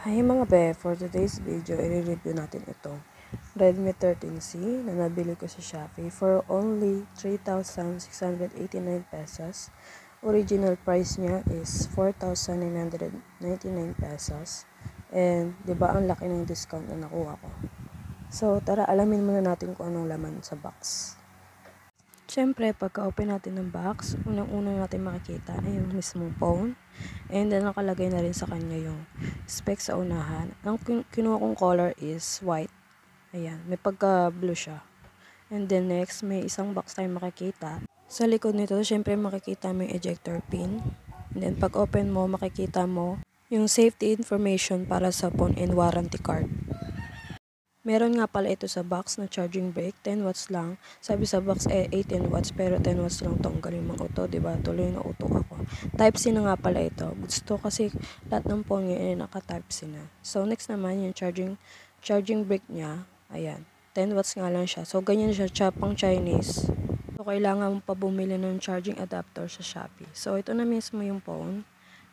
Hi mga be, for today's video, i-review natin itong Redmi 13C na nabili ko sa Shopee for only 3,689 pesos. Original price niya is 4,999 pesos. And di ba ang laki ng discount na nakuha ko. So tara, alamin muna natin kung anong laman sa box. Siyempre, pagka-open natin ng box, unang-unang natin makikita ay yung mismong phone. And then, nakalagay na rin sa kanya yung specs sa unahan. Ang kinuha kong color is white. Ayan, may pagka-blue siya. And then next, may isang box tayong makikita. Sa likod nito, siyempre makikita mo yung ejector pin. And then, pag-open mo, makikita mo yung safety information para sa phone and warranty card. Meron nga pala ito sa box na charging brick, 10 watts lang. Sabi sa box 18 watts pero 10 watts lang to. Ang galing mang-auto, diba? Tuloy na auto ako. Type-C na nga pala ito. Gusto kasi lahat ng phone ngayon ay naka-Type-C na. So next naman yung charging brick niya. Ayan, 10 watts nga lang siya. So ganyan siya, pang Chinese. So kailangan mo pa bumili ng charging adapter sa Shopee. So ito na mismo yung phone.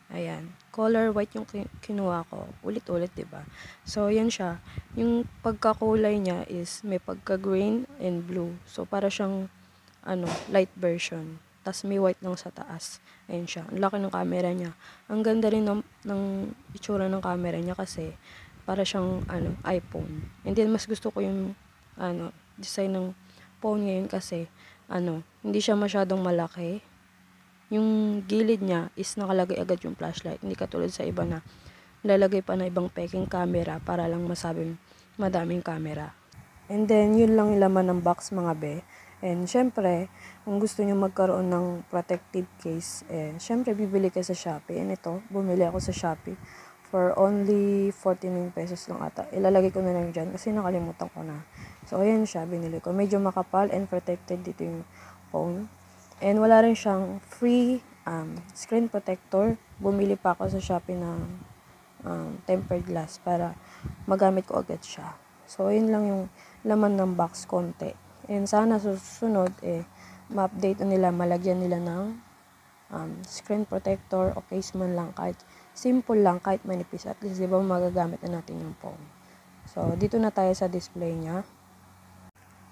Ayan, color white yung kinuha ko. Ulit-ulit, 'di ba? So, yan siya. Yung pagkakulay niya is may pagka-green and blue. So, para siyang light version. Tas may white lang sa taas. Ayan siya. Ang laki ng camera niya. Ang ganda rin ng itsura ng camera niya kasi para siyang iPhone. And then mas gusto ko yung design ng phone ngayon kasi hindi siya masyadong malaki. Yung gilid niya is nakalagay agad yung flashlight. Hindi katulad sa iba na lalagay pa na ibang peking camera para lang masabing madaming camera. And then, yun lang yung laman ng box mga be. And syempre, kung gusto nyo magkaroon ng protective case, syempre bibili ka sa Shopee. And ito, bumili ako sa Shopee for only 49 pesos lang ata. Ilalagay ko na lang dyan kasi nakalimutan ko na. So, ayan siya, binili ko. Medyo makapal and protected dito yung phone. And wala rin siyang free screen protector. Bumili pa ako sa Shopee ng tempered glass para magamit ko agad siya. So, yun lang yung laman ng box konti. And sana susunod, ma-update nila, malagyan nila ng screen protector o case man lang, kahit simple lang, kahit manipis. At least, di ba, magagamit na natin yung phone. So, dito na tayo sa display niya.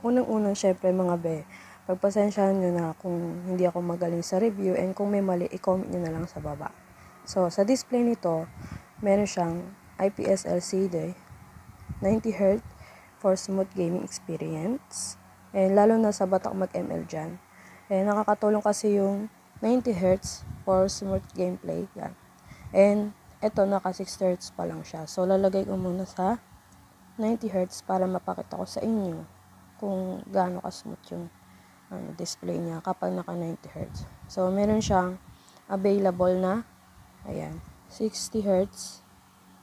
Unang-unang, syempre mga be, pagpasensyahan nyo na kung hindi ako magaling sa review, and kung may mali, i-comment nyo na lang sa baba. So, sa display nito, meron siyang IPS LCD, 90Hz for smooth gaming experience. And lalo na sa batak mag-ML dyan. Nakakatulong kasi yung 90Hz for smooth gameplay. Yan. And ito, naka 60Hz pa lang siya. So, lalagay ko muna sa 90Hz para mapakita ko sa inyo kung gaano ka-smooth yung display niya kapag naka 90Hz. So, meron siyang available na, ayan, 60Hz,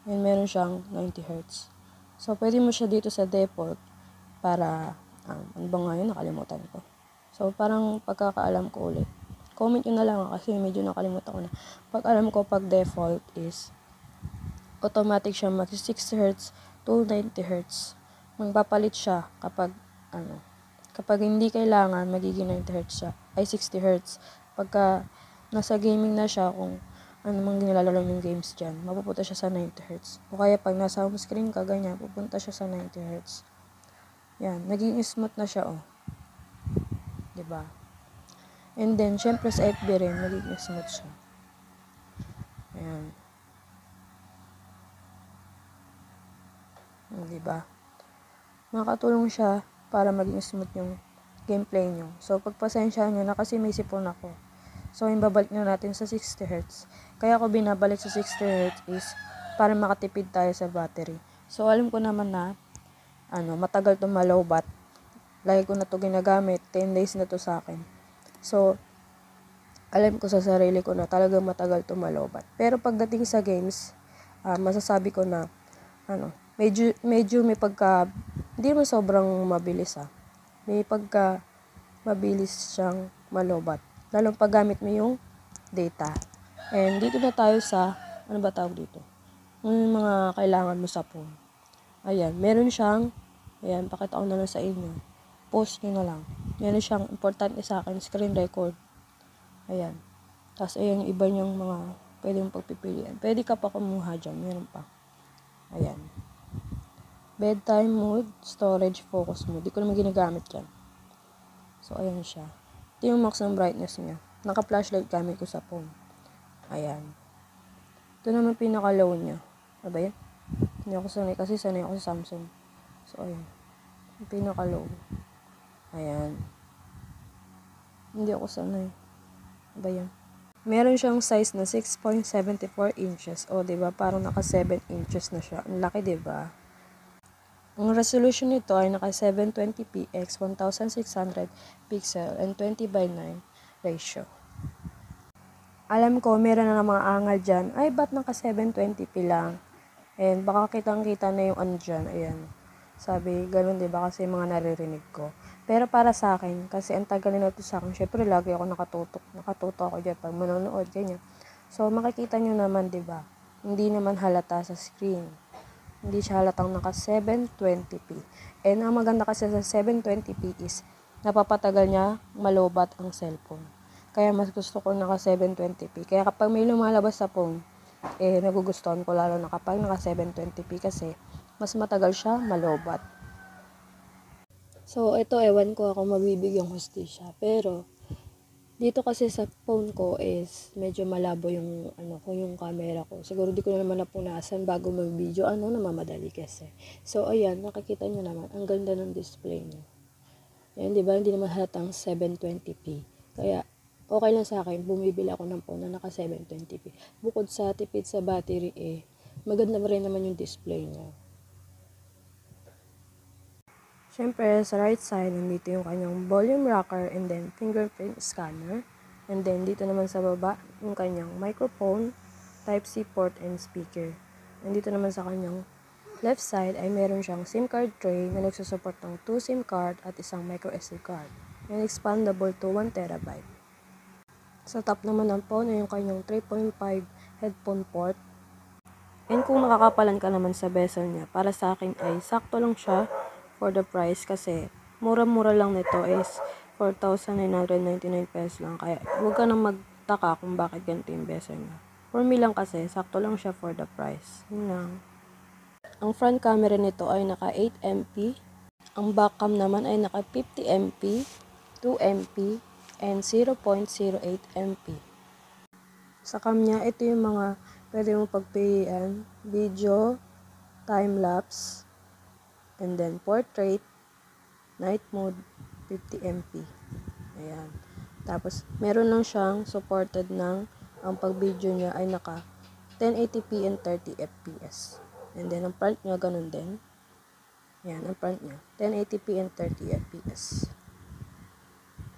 and meron siyang 90Hz. So, pwede mo siya dito sa default para, ano ba nga yun? Nakalimutan ko. So, parang pagkakaalam ko ulit. Comment nyo na lang kasi medyo nakalimutan ko na. Pag alam ko, pag default is automatic siya mag 60Hz to 90Hz. Magpapalit siya kapag kapag hindi kailangan, magiging 90Hz siya, ay 60Hz. Pagka nasa gaming na siya, kung ano mang nilalaro yung games dyan, mapupunta siya sa 90Hz. O kaya pag nasa home screen ka, ganyan, pupunta siya sa 90Hz. Yan, naging smooth na siya, diba? And then, syempre sa FB rin, naging smooth siya. Ayan. Diba? Makakatulong siya para maging smooth yung gameplay nyo. So, pagpasensyahan nyo na kasi may sipon ako. So, yung babalik na natin sa 60Hz. Kaya ako binabalik sa 60Hz is para makatipid tayo sa battery. So, alam ko naman na matagal to malowbat. Lagi ko na to ginagamit. 10 days na to sa akin. So, alam ko sa sarili ko na talagang matagal to malowbat. Pero pagdating sa games, masasabi ko na medyo may pagka hindi mo sobrang mabilis May pagka mabilis siyang malobat. Lalong pag gamit mo yung data. And dito na tayo sa, ano ba tawag dito? Yung mga kailangan mo sa phone. Ayan, meron siyang, pakita ko na lang sa inyo. Post nyo na lang. Meron siyang importante sa akin, screen record. Ayan. Tapos ayan yung iba niyang mga pwede mong pagpipilian. Pwede ka pa kumuha dyan, meron pa. Ayan. Bedtime mode, storage, focus mode. Di ko naman ginagamit yan. So, ayan siya. Ito yung max ng brightness niya. Naka-flashlight gamit ko sa phone. Ayan. Ito naman pinaka-low niya. Ano ba yan? Hindi ako sanay kasi sanay ako sa Samsung. So, ayan. Yung pinaka-low. Ayan. Hindi ako sanay. Ano ba yan? Meron siyang size na 6.74 inches. O, diba? Parang naka 7 inches na siya. Ang laki, diba? Ang resolution nito ay naka 720p x 1600 pixel and 20:9 ratio. Alam ko, meron na mga angal dyan. Ay, ba't naka 720p lang? And baka kitang-kita na yung ano dyan. Ayan. Sabi, ganun diba? Kasi mga naririnig ko. Pero para sa akin, kasi ang tagal na ito sa akin, syempre lagi ako nakatutok ako dyan pag manonood, ganyan. So, makikita nyo naman, diba? Hindi naman halata sa screen. Hindi siya halatang naka 720p. And ang maganda kasi sa 720p is, napapatagal niya malobat ang cellphone. Kaya mas gusto ko naka 720p. Kaya kapag may lumalabas sa phone, nagugustuhan ko lalo na kapag naka 720p kasi mas matagal siya malobat. So, ito ewan ko ako mabibigyang hustisya. Pero, dito kasi sa phone ko is medyo malabo yung yung camera ko. Siguro di ko na naman napunasan bago mag-video. Namamadali kasi. So, ayan, nakikita nyo naman. Ang ganda ng display niya. Ayan, di ba? Hindi naman halatang 720p. Kaya, okay lang sa akin. Bumibili ako ng phone na naka 720p. Bukod sa tipid sa battery, maganda rin naman yung display niya. Siyempre, sa right side, nandito yung kanyang volume rocker and then fingerprint scanner. And then, dito naman sa baba, yung kanyang microphone, Type-C port and speaker. And dito naman sa kanyang left side ay meron siyang SIM card tray na nagsusupport ng 2 SIM card at isang micro SD card. And expandable to 1TB. Sa top naman ng phone ay yung kanyang 3.5 headphone port. And kung makakapalan ka naman sa bezel niya, para sa akin ay sakto lang siya for the price kasi mura-mura lang nito is 4,999 pesos lang. Kaya huwag ka nang magtaka kung bakit ganito yung bezel niya. For me lang kasi, sakto lang siya for the price. Yun lang. Ang front camera nito ay naka 8MP. Ang back cam naman ay naka 50MP, 2MP, and 0.08MP. Sa cam niya, ito yung mga pwede mong pagpilian. Video, time-lapse, and then portrait, night mode, 50MP. Ayan. Tapos, meron lang siyang supported ng ang pag-video niya ay naka 1080p and 30fps. And then, ang front niya, ganun din. Ayan, ang front niya. 1080p and 30fps.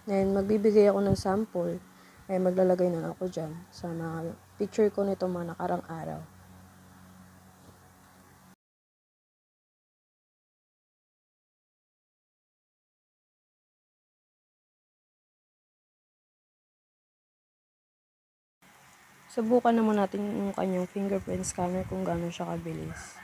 Then, magbibigay ako ng sample. Maglalagay na ako dyan sa mga picture ko nito mga nakarang araw. Subukan naman natin yung kanyang fingerprint scanner kung gaano siya kabilis.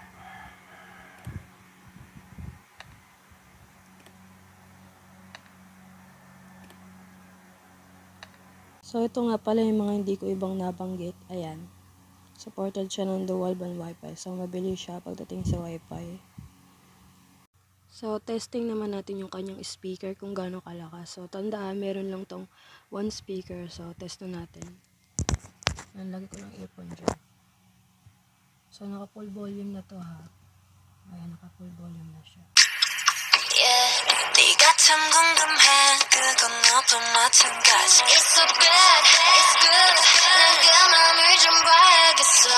So, ito nga pala yung mga hindi ko ibang nabanggit. Ayan. Supported siya ng dual band wifi. So, mabilis siya pagdating sa wifi. So, testing naman natin yung kanyang speaker kung gaano kalakas. So, tandaan, meron lang tong one speaker. So, test na natin. Nalagay ko ng earphone dyan. So, naka full volume na to ha. Ayan, naka full volume na siya. 네가 참 궁금해 그건 너도 마찬가지 It's so bad, it's good 난 그 맘을 좀 봐야겠어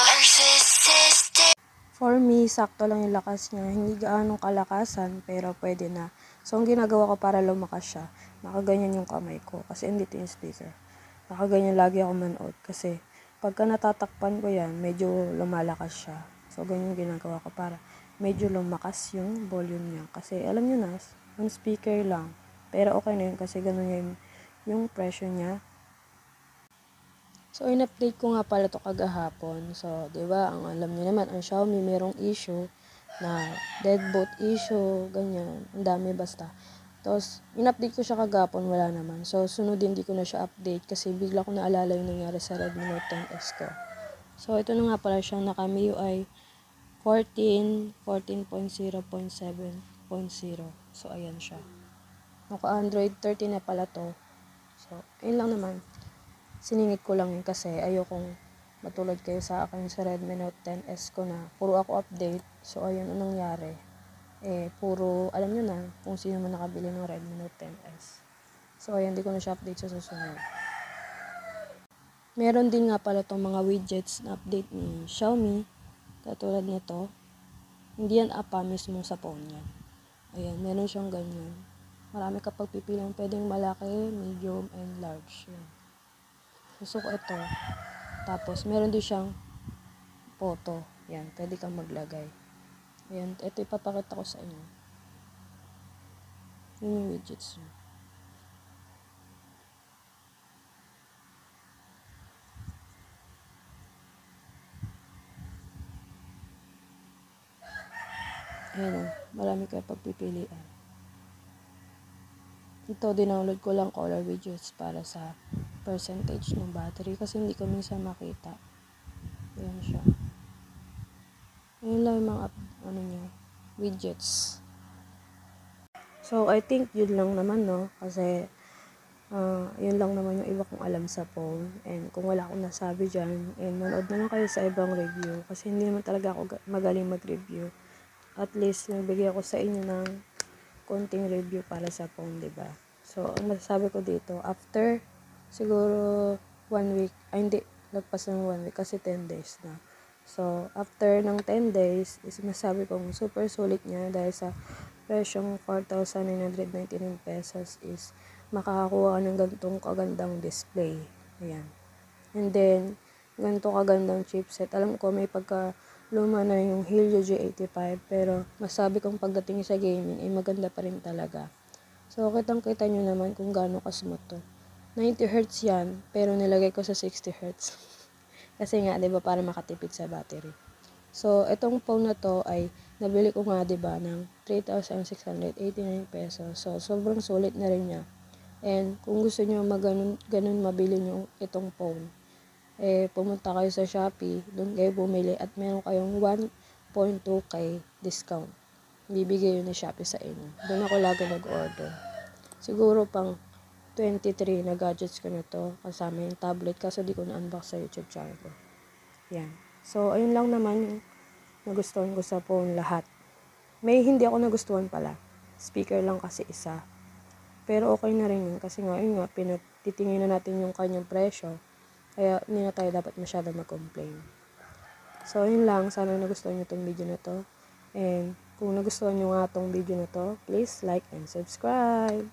For me, sakto lang yung lakas niya. Hindi gaanong kalakasan, pero pwede na. So, ang ginagawa ko para lumakas siya, nakaganyan yung kamay ko. Kasi andito yung speaker. Nakaganyan lagi ako manood. Kasi, pagka natatakpan ko yan, medyo lumalakas siya. So, ganyan yung ginagawa ko para medyo lumakas yung volume niya. Kasi, alam nyo na, yung speaker lang. Pero okay na yun kasi ganun yung pressure niya. So, in-update ko nga pala to kagahapon. So, di ba ang alam niyo naman, ang Xiaomi merong issue na deadbolt issue, ganyan. Ang dami basta. Tapos, in-update ko siya kagahapon, wala naman. So, sunod hindi ko na siya update kasi bigla ko naalala yung nangyari sa Redmi Note 10X ko. So, ito na nga pala siyang naka MIUI 14.0.7.0. So, ayan siya. Naka-Android 13 na pala to. So, yun lang naman. Siningit ko lang yun kasi ayokong matulad kayo sa akin sa Redmi Note 10S ko na puro ako update. So, ayun ang nangyari. Puro, alam nyo na kung sino man nakabili ng Redmi Note 10S. So, ayan, hindi ko na siya update sa susunod. Meron din nga pala itong mga widgets na update ni Xiaomi. Katulad nito. Hindi yan app mismo sa phone yan. Ayan, meron siyang ganyan. Marami kapag pipilihan, pwedeng malaki, medium, and large. Yan. Gusto ko ito. Tapos, meron din siyang photo. Yan, pwede kang maglagay. Ayan, ito ipapakita ko sa inyo. Yun yung widgets niya. Ayan o, marami kayo pagpipilian. Ito, dinownload ko lang color widgets para sa percentage ng battery kasi hindi ko minsan makita. Ayan siya. Ayan lang yung mga niya, widgets. So, I think yun lang naman, no? Kasi, yun lang naman yung iba kong alam sa phone. And kung wala akong nasabi dyan, and manood naman kayo sa ibang review. Kasi hindi naman talaga ako magaling mag-review. At least, nagbigay ako sa inyo ng konting review para sa phone, diba? So, ang masasabi ko dito, after siguro 1 week, hindi, lagpas ng 1 week kasi 10 days na. So, after ng 10 days, is masabi kong super sulit niya dahil sa presyong 4,999 pesos is makakakuha ng ganitong kagandang display. Ayan. And then, ganito kagandang chipset. Alam ko may luma na yung Helio G85 pero masabi kong pagdating sa gaming ay maganda pa rin talaga. So, kitang-kita nyo naman kung gaano ka-smooth to. 90Hz yan, pero nilagay ko sa 60Hz. Kasi nga, 'di ba, para makatipid sa battery. So, itong phone na to ay nabili ko nga, 'di ba, ng 3,689 pesos. So, sobrang sulit na rin niya. And kung gusto niyo ganun mabili niyo itong phone, pumunta kayo sa Shopee, doon kayo bumili at meron kayong 1.2k discount. Bibigay yun ni Shopee sa inyo. Doon ako lagi nag-order. Siguro pang 23 na gadgets ko na to, kasama yung tablet kasi di ko na-unbox sa YouTube channel ko. Yan. So, ayun lang naman yung nagustuhan ko sa phone lahat. May hindi ako nagustuhan pala. Speaker lang kasi isa. Pero okay na rin yun kasi nga, yun nga, titingin na natin yung kanyang presyo. Kaya hindi na tayo dapat masyado mag-complain. So, yun lang. Sana nagustuhan nyo itong video na to. And kung nagustuhan nyo nga itong video na to, please like and subscribe.